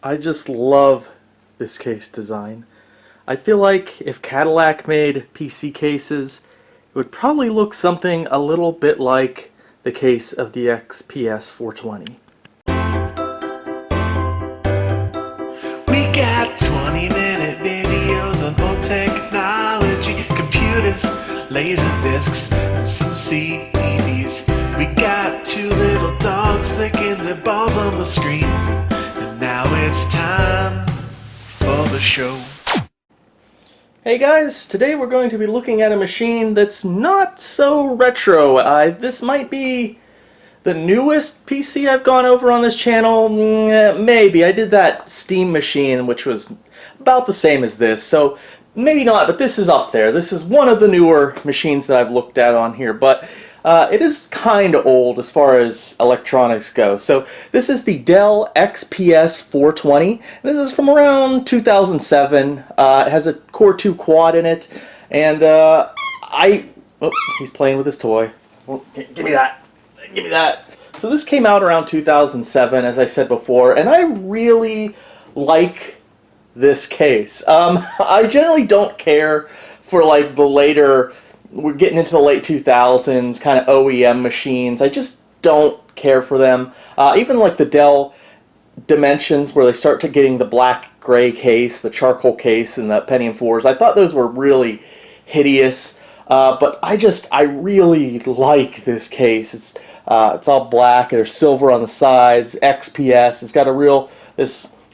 I just love this case design. I feel like if Cadillac made PC cases, it would probably look something a little bit like the case of the XPS 420. We got 20-minute videos on old technology, computers, laser discs, and some CDs. We got two little dogs licking their balls on the screen. And now it's time for the show. Hey guys, today we're going to be looking at a machine that's not so retro. This might be the newest PC I've gone over on this channel. Maybe. I did that Steam machine, which was about the same as this, so maybe not, but this is up there. This is one of the newer machines that I've looked at on here, but it is kind of old as far as electronics go. So this is the Dell XPS 420. This is from around 2007. It has a Core 2 quad in it, and oh, he's playing with his toy. Oh, give me that. Give me that. So this came out around 2007, as I said before, and I really like this case. I generally don't care for like the later, we're getting into the late 2000s kind of OEM machines. I just don't care for them. Even like the Dell Dimensions, where they start to getting the black gray case, the charcoal case, and the Pentium 4s. I thought those were really hideous, but I really like this case. It's all black. There's silver on the sides. XPS. It's got a real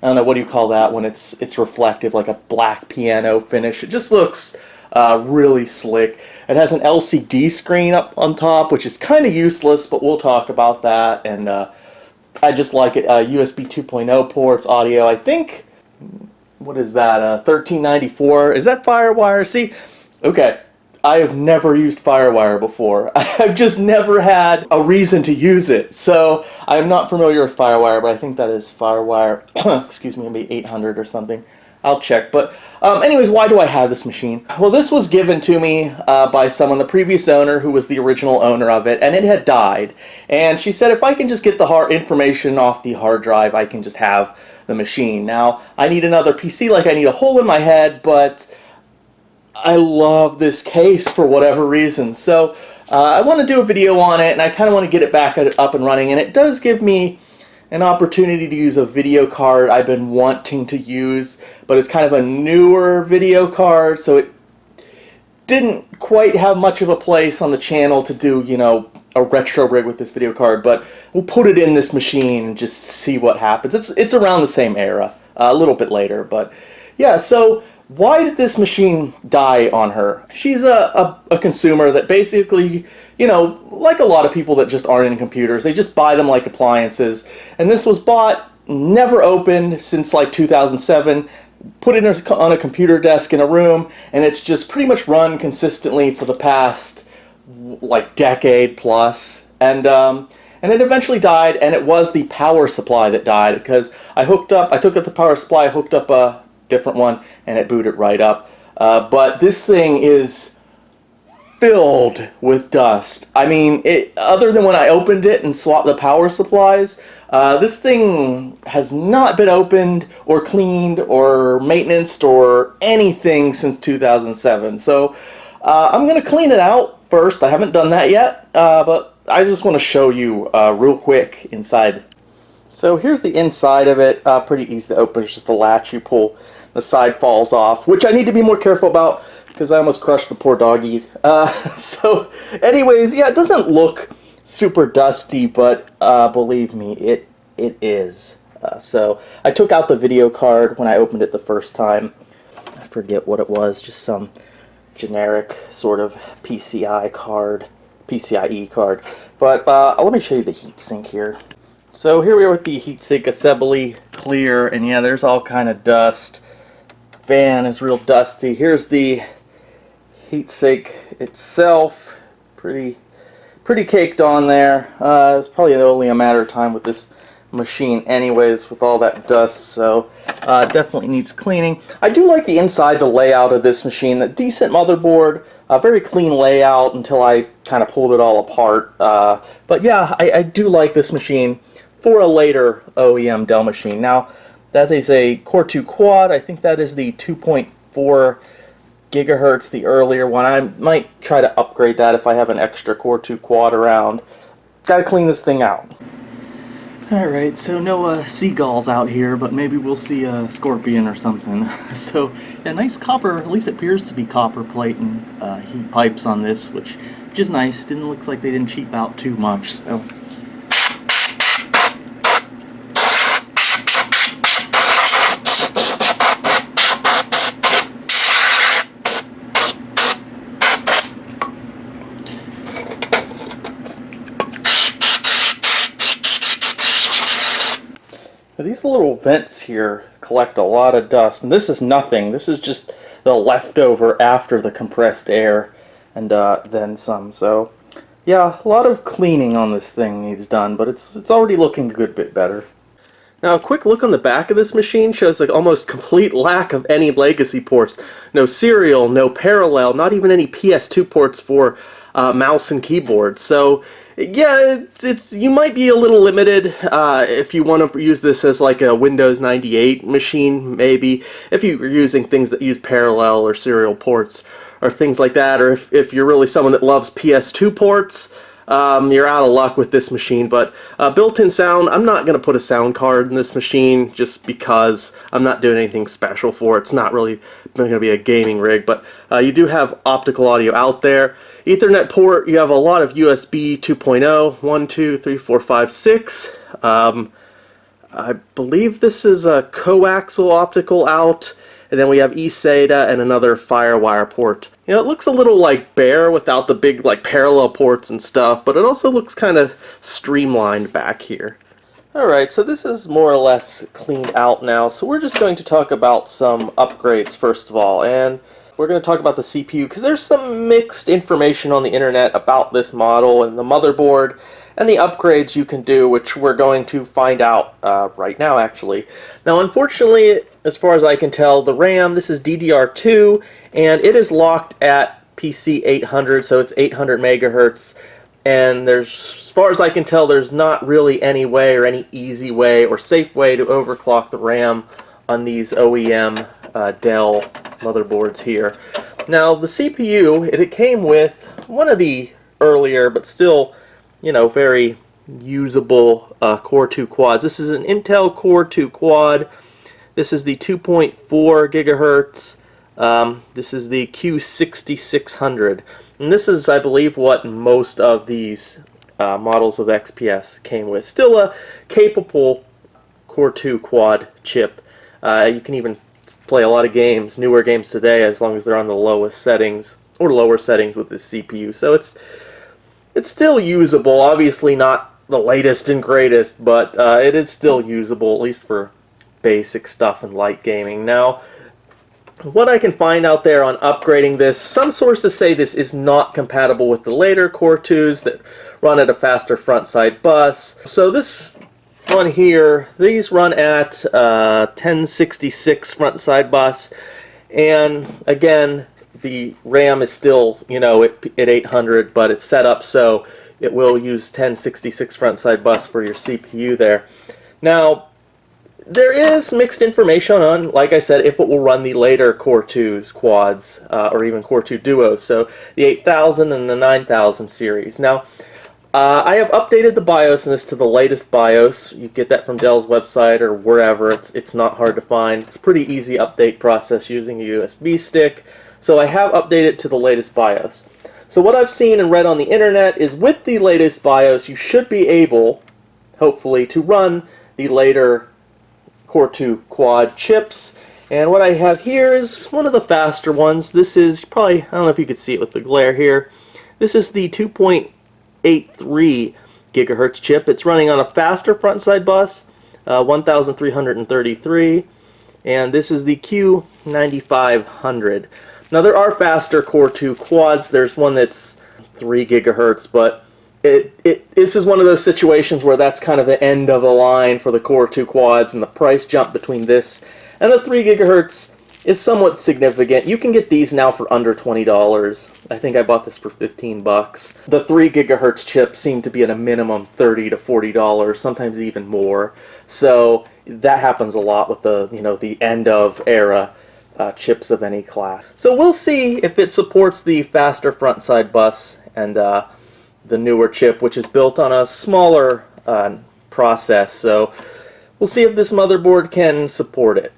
I don't know, what do you call that when it's reflective, like a black piano finish. It just looks really slick. It has an LCD screen up on top, which is kind of useless, but we'll talk about that. And I just like it. USB 2.0 ports, audio. I think, what is that? 1394. Is that FireWire? See, okay. I have never used FireWire before. I've just never had a reason to use it. So I'm not familiar with FireWire, but I think that is FireWire, excuse me, maybe 800 or something. I'll check. But anyways, why do I have this machine? Well, this was given to me by someone, the previous owner, who was the original owner of it, and it had died. And she said if I can just get the information off the hard drive, I can just have the machine. Now, I need another PC, like I need a hole in my head, but I love this case for whatever reason. So I want to do a video on it, and I kind of want to get it back up and running. And it does give me an opportunity to use a video card I've been wanting to use, but it's kind of a newer video card, so it didn't quite have much of a place on the channel to do, you know, a retro rig with this video card. But we'll put it in this machine and just see what happens. It's around the same era, a little bit later, but yeah. So why did this machine die on her? She's a consumer that basically, you know, like a lot of people that just aren't in computers, they just buy them like appliances. And this was bought, never opened since like 2007, put it on a computer desk in a room, and it's just pretty much run consistently for the past like decade plus. And it eventually died, and it was the power supply that died, because I took out the power supply, hooked up a different one, and it booted right up. But this thing is filled with dust. I mean, other than when I opened it and swapped the power supplies, this thing has not been opened or cleaned or maintained or anything since 2007. So I'm going to clean it out first. I haven't done that yet, but I just want to show you real quick inside. So here's the inside of it. Pretty easy to open. It's just a latch you pull. The side falls off, which I need to be more careful about because I almost crushed the poor doggy. So anyways, yeah, it doesn't look super dusty, but believe me, it is. So I took out the video card when I opened it the first time. I forget what it was, just some generic sort of PCIe card. But let me show you the heatsink here. So here we are with the heatsink assembly clear, and yeah, there's all kind of dust. Fan is real dusty. Here's the heatsink itself, pretty caked on there. It's probably only a matter of time with this machine anyways, with all that dust, so definitely needs cleaning. I do like the inside, the layout of this machine. A decent motherboard, a very clean layout until I kind of pulled it all apart. But yeah, I do like this machine for a later OEM Dell machine. Now, That is a Core 2 quad. I think that is the 2.4 gigahertz, the earlier one. I might try to upgrade that if I have an extra Core 2 quad around. Gotta clean this thing out. Alright, so no seagulls out here, but maybe we'll see a scorpion or something. So, yeah, nice copper, at least it appears to be copper plate and heat pipes on this, which is nice. Didn't look like they didn't cheap out too much, so. These little vents here collect a lot of dust, and this is nothing. This is just the leftover after the compressed air, and then some. So, yeah, a lot of cleaning on this thing needs done, but it's already looking a good bit better. Now, a quick look on the back of this machine shows like almost complete lack of any legacy ports. No serial, no parallel, not even any PS2 ports for mouse and keyboard. So, yeah, it's you might be a little limited if you want to use this as like a Windows 98 machine, maybe. If you're using things that use parallel or serial ports or things like that, or if you're really someone that loves PS2 ports, you're out of luck with this machine. But built-in sound, I'm not going to put a sound card in this machine just because I'm not doing anything special for it. It's not really going to be a gaming rig, but you do have optical audio out there. Ethernet port, you have a lot of USB 2.0, 1, 2, 3, 4, 5, 6. I believe this is a coaxial optical out, and then we have eSATA and another FireWire port. You know, it looks a little like bare without the big like parallel ports and stuff, but it also looks kind of streamlined back here. Alright, so this is more or less cleaned out now, so we're just going to talk about some upgrades first of all, and we're going to talk about the CPU because there's some mixed information on the internet about this model and the motherboard and the upgrades you can do, which we're going to find out right now actually. Now unfortunately, as far as I can tell, the RAM, this is DDR2 and it is locked at PC 800, so it's 800 megahertz, and there's, as far as I can tell, there's not really any way or any easy way or safe way to overclock the RAM on these OEM Dell motherboards here. Now the CPU, it came with one of the earlier but still, you know, very usable Core 2 quads. This is an Intel Core 2 quad. This is the 2.4 gigahertz. This is the Q6600. And this is, I believe, what most of these models of XPS came with. Still a capable Core 2 quad chip. You can even play a lot of games, newer games today, as long as they're on the lowest settings or lower settings with this CPU. So it's still usable. Obviously not the latest and greatest, but it is still usable, at least for basic stuff and light gaming. Now, what I can find out there on upgrading this, some sources say this is not compatible with the later Core 2s that run at a faster front side bus. So this one here, these run at 1066 front side bus, and again the RAM is still, you know, at 800, but it's set up so it will use 1066 front side bus for your CPU there. Now there is mixed information on, like I said, if it will run the later Core 2's quads or even Core 2 duos, so the 8000 and the 9000 series. Now I have updated the BIOS in this to the latest BIOS. You get that from Dell's website or wherever. It's not hard to find. It's a pretty easy update process using a USB stick. So I have updated to the latest BIOS. So what I've seen and read on the internet is with the latest BIOS, you should be able, hopefully, to run the later Core 2 quad chips. And what I have here is one of the faster ones. This is probably, I don't know if you could see it with the glare here. This is the 2.83 gigahertz chip. It's running on a faster front side bus, 1333, and this is the Q9500. Now there are faster Core 2 quads. There's one that's 3 gigahertz, but this is one of those situations where that's kind of the end of the line for the Core 2 quads, and the price jump between this and the 3 gigahertz is somewhat significant. You can get these now for under $20. I think I bought this for 15 bucks. The 3 gigahertz chips seem to be at a minimum $30 to $40, sometimes even more. So that happens a lot with the, the end of era chips of any class. So we'll see if it supports the faster front side bus and the newer chip, which is built on a smaller process. So we'll see if this motherboard can support it.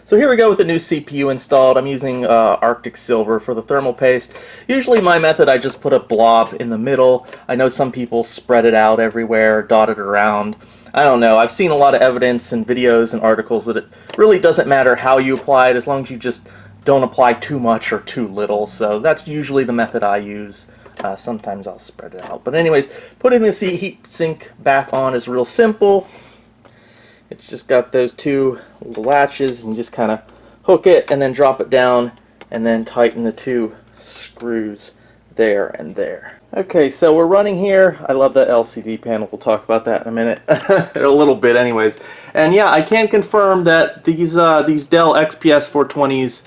So here we go with the new CPU installed. I'm using Arctic Silver for the thermal paste. Usually my method, I just put a blob in the middle. I know some people spread it out everywhere, dot it around. I don't know. I've seen a lot of evidence and videos and articles that it really doesn't matter how you apply it as long as you just don't apply too much or too little. So that's usually the method I use. Sometimes I'll spread it out. But anyways, putting the heat sink back on is real simple. It's just got those 2 little latches, and you just kind of hook it and then drop it down and then tighten the 2 screws there and there. Okay, so we're running here. I love that LCD panel. We'll talk about that in a minute. A little bit anyways. And yeah, I can confirm that these Dell XPS 420s,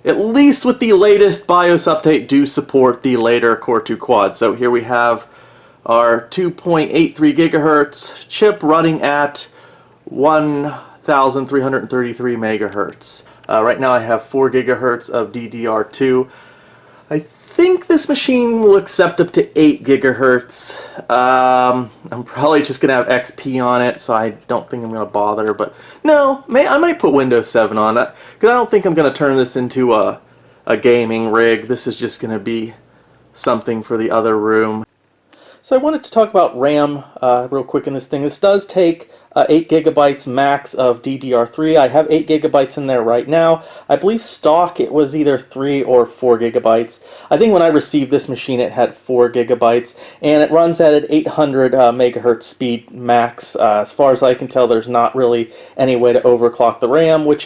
at least with the latest BIOS update, do support the later Core 2 quad. So here we have our 2.83 gigahertz chip running at 1,333 megahertz. Right now I have 4 gigahertz of DDR2. I think this machine will accept up to 8 gigahertz. I'm probably just going to have XP on it, so I don't think I'm going to bother. But no, I might put Windows 7 on it, because I don't think I'm going to turn this into a gaming rig. This is just going to be something for the other room. So I wanted to talk about RAM real quick in this thing. This does take 8 gigabytes max of DDR3. I have 8 gigabytes in there right now. I believe stock it was either 3 or 4 gigabytes. I think when I received this machine it had 4 gigabytes, and it runs at an 800 megahertz speed max. As far as I can tell, there's not really any way to overclock the RAM, which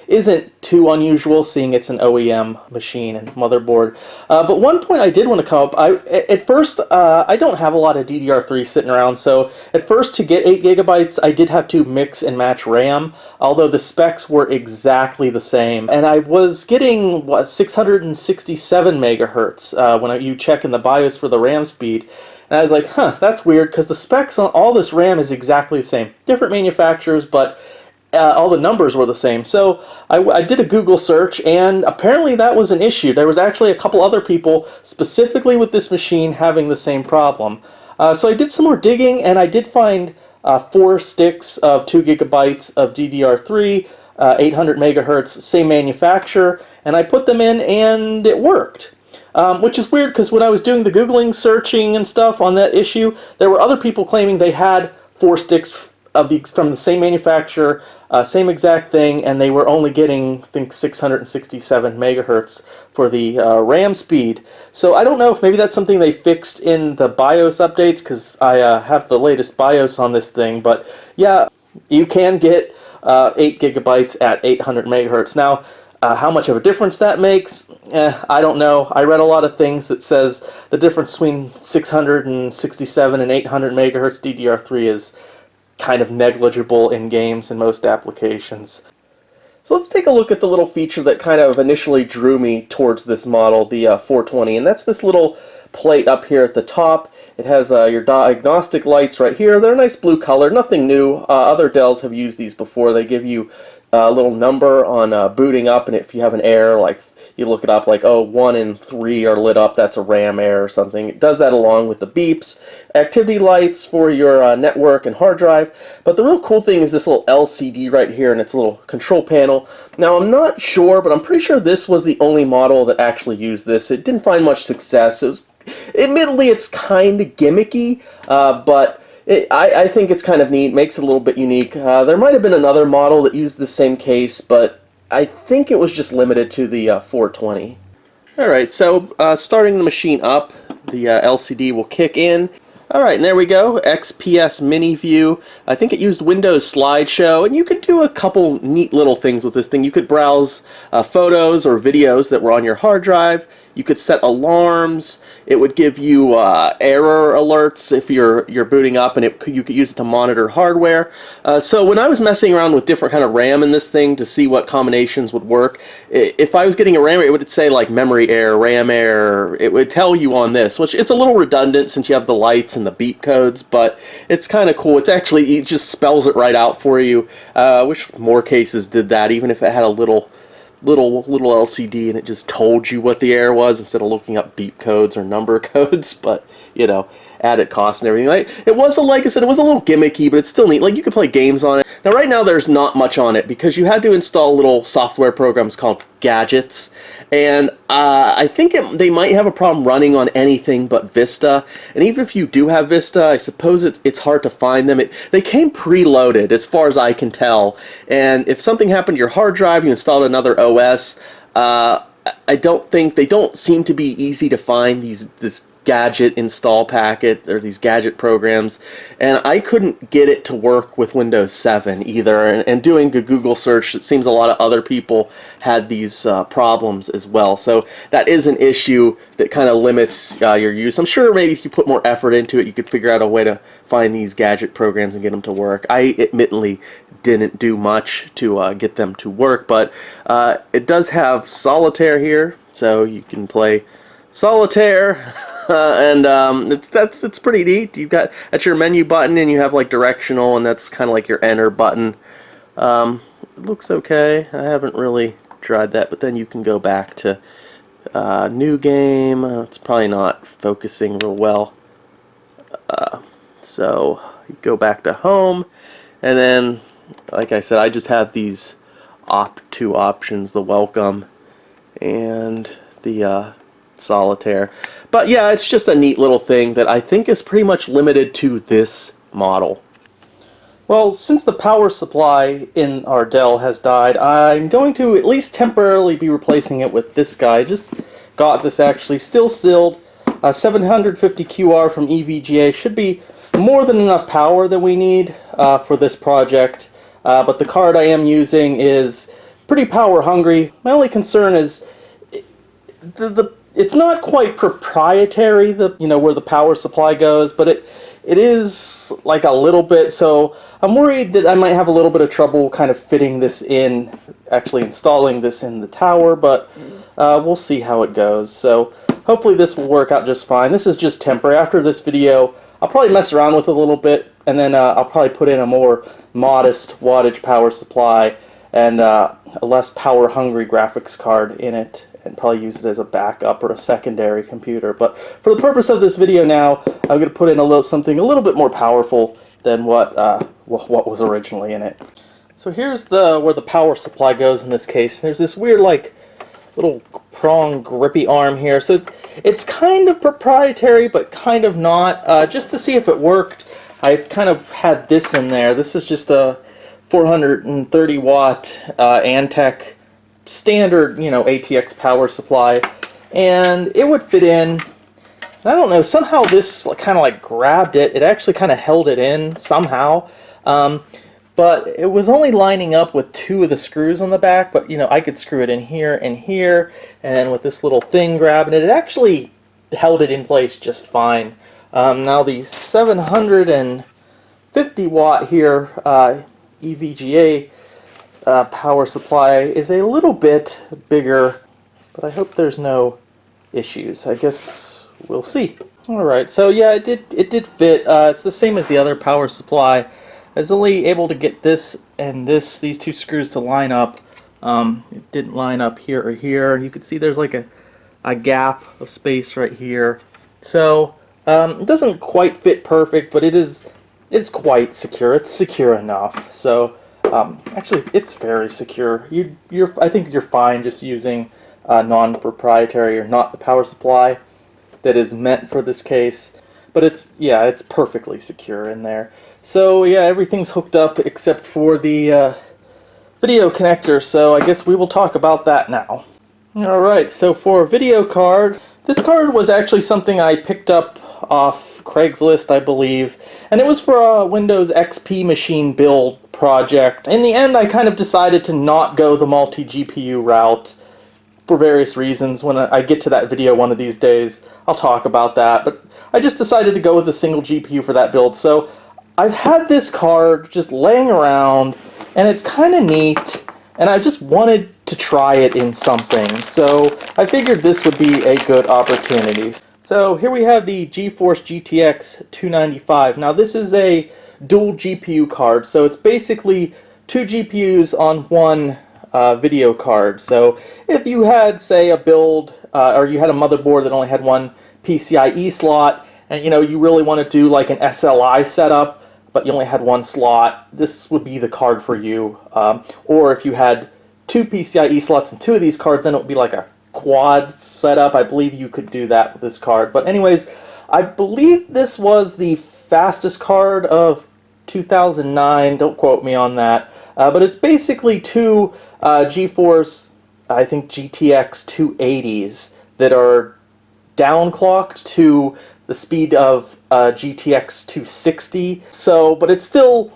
isn't too unusual, seeing it's an OEM machine and motherboard. But one point I did want to come up, at first I don't have a lot of DDR3 sitting around, so at first to get 8 gigabytes I did have to mix and match RAM, although the specs were exactly the same. And I was getting, 667 megahertz when you check in the BIOS for the RAM speed. And I was like, huh, that's weird, because the specs on all this RAM is exactly the same. Different manufacturers, but all the numbers were the same. So I did a Google search, and apparently that was an issue. There was actually a couple other people specifically with this machine having the same problem. So I did some more digging, and I did find 4 sticks of 2 gigabytes of DDR3, 800 megahertz, same manufacturer, and I put them in and it worked. Which is weird, because when I was doing the Googling, searching and stuff on that issue, there were other people claiming they had 4 sticks from the same manufacturer, same exact thing, and they were only getting, I think, 667 megahertz for the RAM speed. So I don't know if maybe that's something they fixed in the BIOS updates, because I have the latest BIOS on this thing. But yeah, you can get 8 gigabytes at 800 megahertz. Now, how much of a difference that makes, I don't know. I read a lot of things that says the difference between 667 and 800 megahertz DDR3 is kind of negligible in games and most applications. So let's take a look at the little feature that kind of initially drew me towards this model, the 420, and that's this little plate up here at the top. It has your diagnostic lights right here. They're a nice blue color, nothing new. Other Dells have used these before. They give you a little number on booting up, and if you have an error, like you look it up, like, oh, 1 and 3 are lit up, that's a RAM error or something. It does that along with the beeps, activity lights for your network and hard drive. But the real cool thing is this little LCD right here, and its a little control panel. Now, I'm not sure, but I'm pretty sure this was the only model that actually used this. It didn't find much success. Admittedly, it's kind of gimmicky, but I think it's kind of neat, makes it a little bit unique. There might have been another model that used the same case, but I think it was just limited to the 420. Alright, so starting the machine up, the LCD will kick in. Alright, and there we go, XPS mini view. I think it used Windows slideshow, and you could do a couple neat little things with this thing. You could browse photos or videos that were on your hard drive. You could set alarms. It would give you error alerts if you're booting up, and you could use it to monitor hardware. So when I was messing around with different kind of RAM in this thing to see what combinations would work, if I was getting a RAM, it would say like memory error, RAM error. It would tell you on this, which it's a little redundant since you have the lights and the beep codes, but it's kind of cool. It's actually, it just spells it right out for you. I wish more cases did that, even if it had a little LCD and it just told you what the error was instead of looking up beep codes or number codes. But you know, added cost and everything. It was like I said, it was a little gimmicky, but it's still neat. Like, you could play games on it. Now right now there's not much on it because you had to install little software programs called gadgets, and I think they might have a problem running on anything but Vista. And even if you do have Vista, I suppose it's hard to find them. They came preloaded as far as I can tell, and if something happened to your hard drive, you installed another OS. I don't think they don't seem to be easy to find, this gadget install packet or these gadget programs, and I couldn't get it to work with Windows 7 either. And doing a Google search, it seems a lot of other people had these problems as well. So that is an issue that kind of limits your use. I'm sure maybe if you put more effort into it, you could figure out a way to find these gadget programs and get them to work. I admittedly didn't do much to get them to work, but it does have solitaire here, so you can play solitaire. And it's pretty neat. You've got, that's your menu button, and you have like directional, and that's kind of like your enter button. It looks okay. I haven't really tried that, but then you can go back to new game. It's probably not focusing real well. So you go back to home, and then, like I said, I just have these two options: the welcome and the solitaire. But yeah, it's just a neat little thing that I think is pretty much limited to this model. Well, since the power supply in our Dell has died, I'm going to at least temporarily be replacing it with this guy. I just got this actually, still sealed, 750 QR from EVGA. Should be more than enough power that we need for this project, but the card I am using is pretty power hungry. My only concern is it's not quite proprietary, where the power supply goes, but it is like a little bit, so I'm worried that I might have a little bit of trouble kind of fitting this in, actually installing this in the tower, but we'll see how it goes. So hopefully this will work out just fine. This is just temporary. After this video, I'll probably mess around with it a little bit, and then I'll probably put in a more modest wattage power supply and a less power hungry graphics card in it, and probably use it as a backup or a secondary computer. But for the purpose of this video now, I'm going to put in something a little bit more powerful than what was originally in it. So here's where the power supply goes in this case. There's this weird like little prong grippy arm here. So it's kind of proprietary, but kind of not. Just to see if it worked, I kind of had this in there. This is just a 430 watt Antec standard, ATX power supply, and it would fit in. I don't know, somehow this kind of like grabbed it. It actually kind of held it in somehow, but it was only lining up with 2 of the screws on the back. But I could screw it in here and here, and then with this little thing grabbing it, it actually held it in place just fine. Now the 750 watt here EVGA power supply is a little bit bigger, but I hope there's no issues. I guess we'll see. Alright, so yeah, it did fit. It's the same as the other power supply. I was only able to get this and these 2 screws to line up. It didn't line up here or here. You can see there's like a gap of space right here. So it doesn't quite fit perfect, but it's quite secure. It's secure enough. So actually, it's very secure. I think you're fine just using non-proprietary or not the power supply that is meant for this case. But it's perfectly secure in there. So yeah, everything's hooked up except for the video connector. So I guess we will talk about that now. All right. So for a video card, this card was actually something I picked up off Craigslist, I believe, and it was for a Windows XP machine build project. In the end, I kind of decided to not go the multi-GPU route for various reasons. When I get to that video one of these days, I'll talk about that. But I just decided to go with a single GPU for that build. So I've had this card just laying around, and it's kind of neat, and I just wanted to try it in something. So I figured this would be a good opportunity. So here we have the GeForce GTX 295. Now this is a dual GPU card, so it's basically two GPUs on one video card. So if you had, say, a build, or you had a motherboard that only had one PCIe slot, and you really want to do like an SLI setup, but you only had one slot, this would be the card for you. Or if you had two PCIe slots and two of these cards, then it would be like a quad setup. I believe you could do that with this card. But anyways, I believe this was the fastest card of 2009. Don't quote me on that. But it's basically two GeForce, I think, GTX 280s that are downclocked to the speed of GTX 260. So, but it's still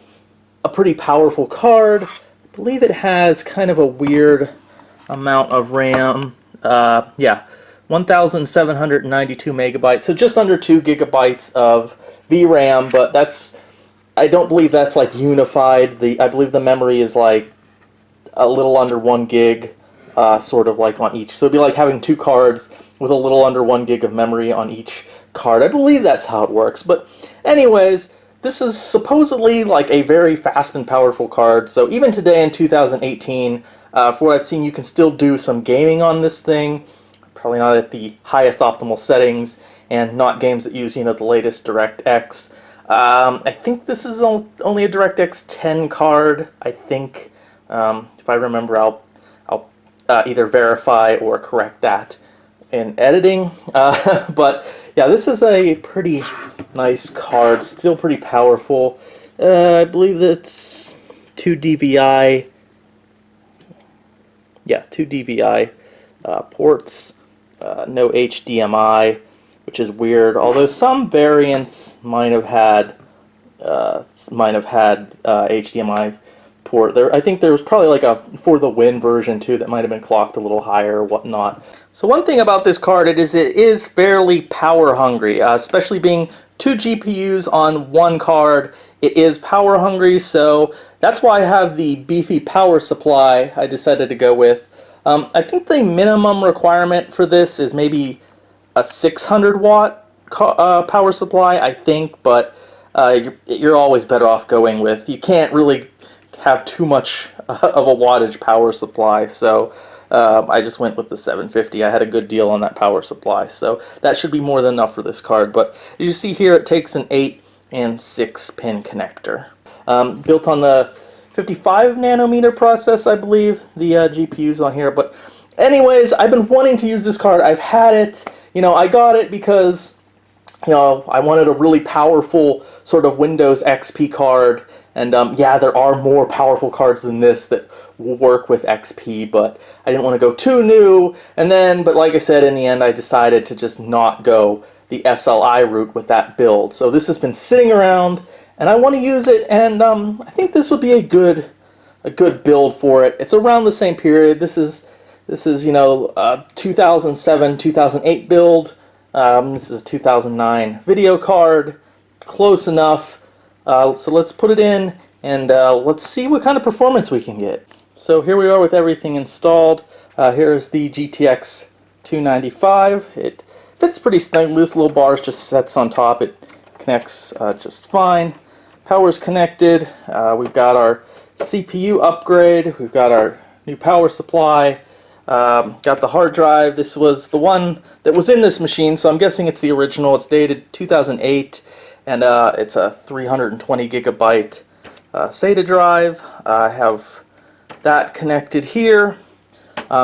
a pretty powerful card. I believe it has kind of a weird amount of RAM. Yeah, 1,792 megabytes, so just under 2 gigabytes of VRAM, but I don't believe that's like unified. I believe the memory is like a little under 1 gig, sort of like on each. So it'd be like having two cards with a little under 1 gig of memory on each card. I believe that's how it works. But anyways, this is supposedly like a very fast and powerful card. So even today in 2018, for what I've seen, you can still do some gaming on this thing. Probably not at the highest optimal settings, and not games that use, the latest DirectX. I think this is only a DirectX 10 card, I think. If I remember, I'll either verify or correct that in editing. But yeah, this is a pretty nice card, still pretty powerful. I believe that's 2 DVI. Yeah, 2 DVI ports, no HDMI, which is weird. Although some variants might have had HDMI port. I think there was probably like a For the Win version too that might have been clocked a little higher or whatnot. So one thing about this card it is fairly power hungry, especially being two GPUs on one card. It is power hungry, so that's why I have the beefy power supply I decided to go with. I think the minimum requirement for this is maybe a 600 watt power supply, I think, but you're always better off going with. You can't really have too much of a wattage power supply, so I just went with the 750. I had a good deal on that power supply, so that should be more than enough for this card. But as you see here, it takes an 8 and 6 pin connector. Built on the 55 nanometer process, I believe, the GPUs on here. But anyways, I've been wanting to use this card. I've had it. I got it because, I wanted a really powerful sort of Windows XP card. And yeah, there are more powerful cards than this that will work with XP, but I didn't want to go too new. But like I said, in the end, I decided to just not go the SLI route with that build. So this has been sitting around, and I want to use it, and I think this would be a good build for it. It's around the same period. This is 2007, 2008 build. This is a 2009 video card. Close enough. So let's put it in, and let's see what kind of performance we can get. So here we are with everything installed. Here is the GTX 295. It fits pretty snug. This little bar just sets on top. It connects just fine. Power's connected. We've got our CPU upgrade. We've got our new power supply. Got the hard drive. This was the one that was in this machine, so I'm guessing it's the original. It's dated 2008, and it's a 320 gigabyte SATA drive. I have that connected here,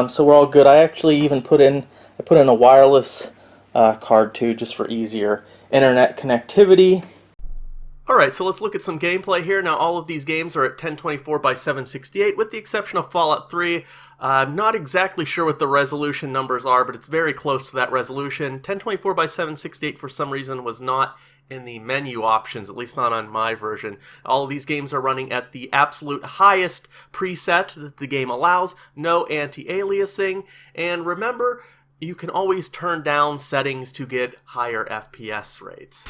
so we're all good. I actually even put in a wireless card too, just for easier internet connectivity. Alright, so let's look at some gameplay here. Now all of these games are at 1024 by 768 with the exception of Fallout 3. I'm not exactly sure what the resolution numbers are, but it's very close to that resolution. 1024 by 768 for some reason was not in the menu options, at least not on my version. All of these games are running at the absolute highest preset that the game allows, no anti-aliasing, and remember, you can always turn down settings to get higher FPS rates.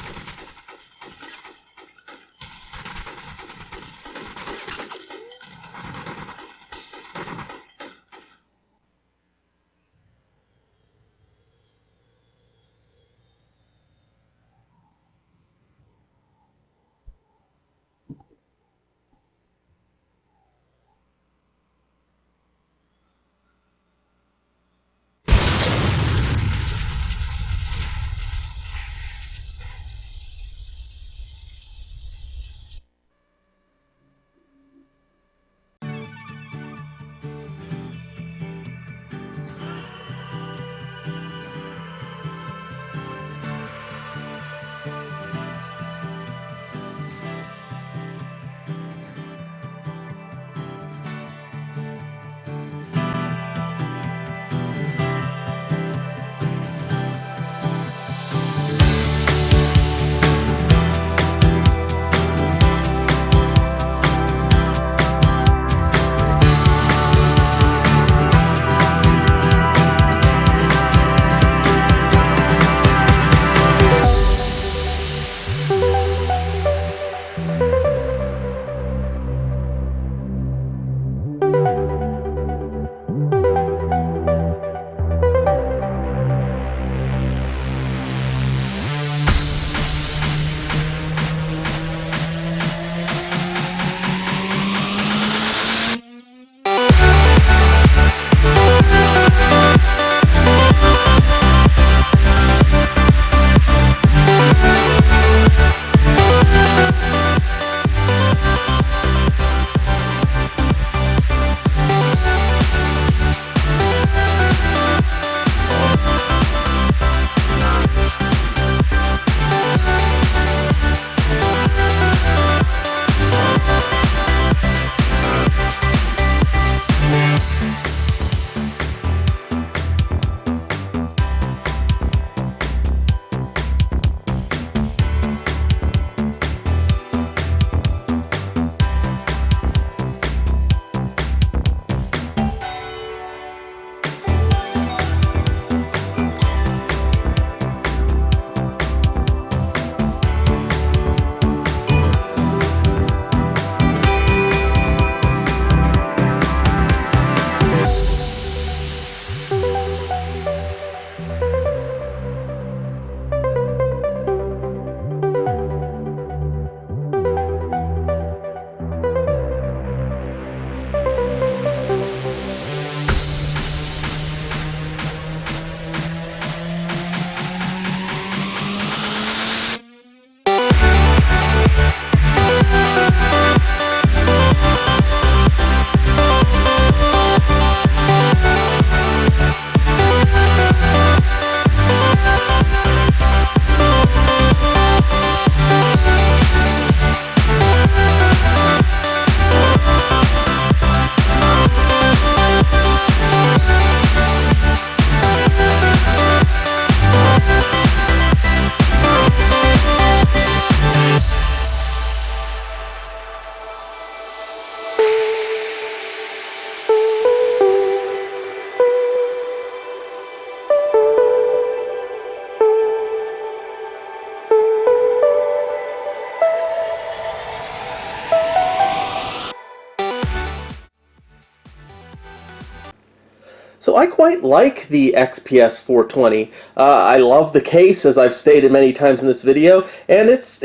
So I quite like the XPS 420. I love the case, as I've stated many times in this video, and it's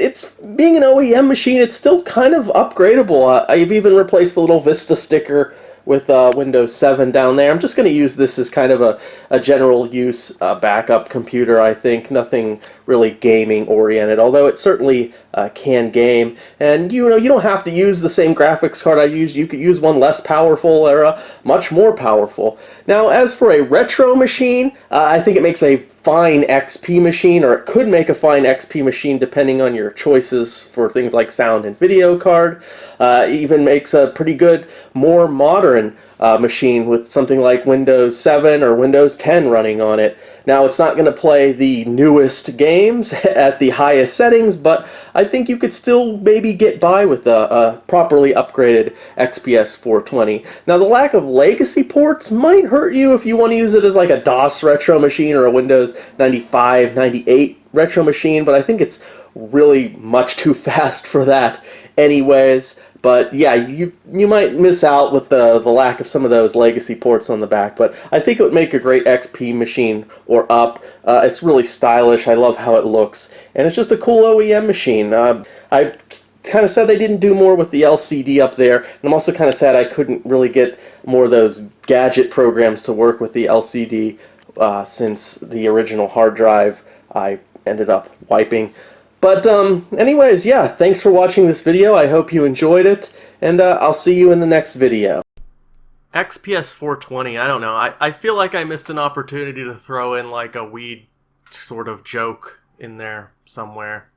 being an OEM machine, it's still kind of upgradable. I've even replaced the little Vista sticker with Windows 7 down there. I'm just going to use this as kind of a general use backup computer, I think. Nothing really gaming oriented, although it certainly can game. And you don't have to use the same graphics card I used. You could use one less powerful or a much more powerful. Now, as for a retro machine, I think it makes a fine XP machine, or it could make a fine XP machine depending on your choices for things like sound and video card. Even makes a pretty good, more modern machine with something like Windows 7 or Windows 10 running on it. Now, it's not going to play the newest games at the highest settings, but I think you could still maybe get by with a properly upgraded XPS 420. Now, the lack of legacy ports might hurt you if you want to use it as like a DOS retro machine or a Windows 95, 98 retro machine, but I think it's really much too fast for that anyways. But yeah, you might miss out with the lack of some of those legacy ports on the back, but I think it would make a great XP machine or up. It's really stylish. I love how it looks, and it's just a cool OEM machine. I kind of sad they didn't do more with the LCD up there, and I'm also kind of sad I couldn't really get more of those gadget programs to work with the LCD since the original hard drive I ended up wiping. But anyways, yeah, thanks for watching this video. I hope you enjoyed it, and I'll see you in the next video. XPS 420, I don't know. I feel like I missed an opportunity to throw in like a weed sort of joke in there somewhere.